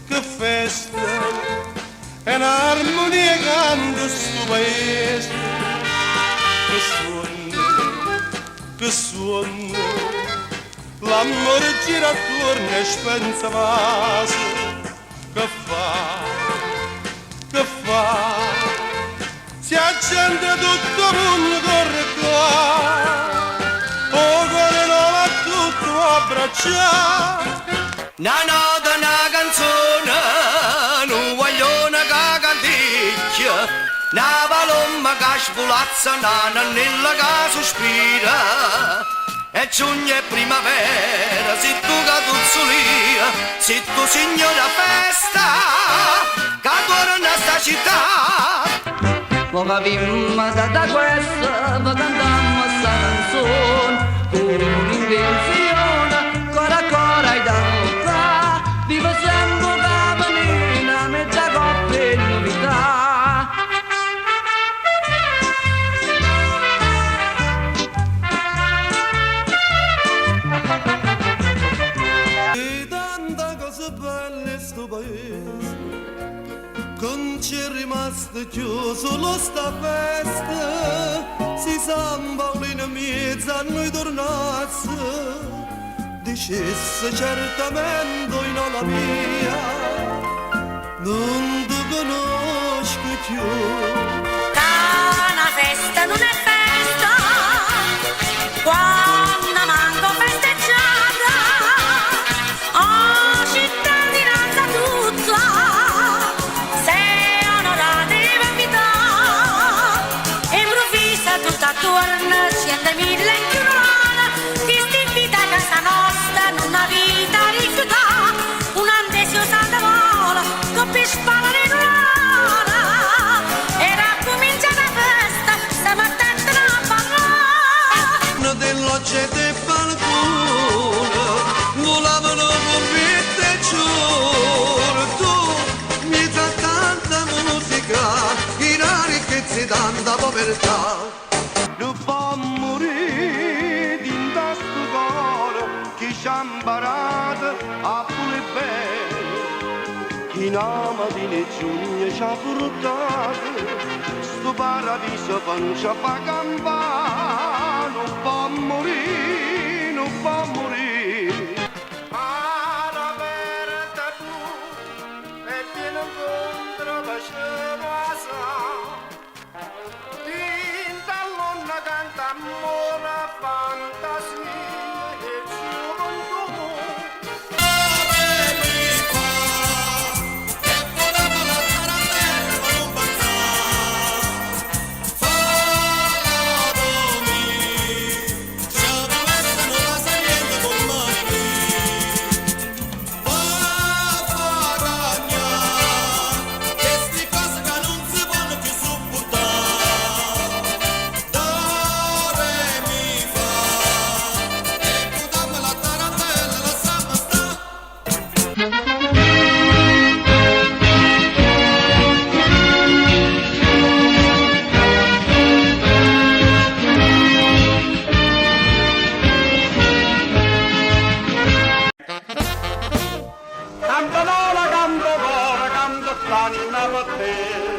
Che festa, è un'armonia canta sto paese, che suona, l'amore gira attorno e spensa vaso, che fa, si accende tutto il mondo corre qua, oh cuore non va tutto abbracciato. Una nota, una canzone, un guaglione che canticchia, una palomma che spulazza, una nannella che sospira. E giugno è primavera, se tu catuzzolia, se tu signora festa, che torna a sta città. Mo capimmo da questa, ma cantammo sta canzone, con un'invenzione, cora cora e da vivo sempre capanina, mezza coppia e novità. E tanta cose belle sto paese, non c'è rimasto chiuso lo sta festa, si San Paolino mezzo a noi tornasse. Dicesse certamente in la mia, non ti conosco più. Una festa non è festa, quando manco festeggiata, oh cittadinanza tutta, sei onorata e vita, improvvisa tutta attorno, scende mille in più l'ora, ti stipita a casa nostra, una vita rifiuta, un andesio santa vola, coppia spalla di l'ora, era cominciata la festa, stiamo attenti a parlare. Della gente e qualcuno, volavano con vite giuro, tu mi dà tanta musica, in una ricchezza e tanta povertà. Non può morire in questo cuore, chi ci ha imparato a pure bene, chi in mattina e giugno ci ha portato, sto paradiso non ci fa campare, non può morire, non può morire. Alla verta tu e viene incontro faceva sa, tinta l'onna canta amore, fantasia e gioventù. Canto l'anima per te.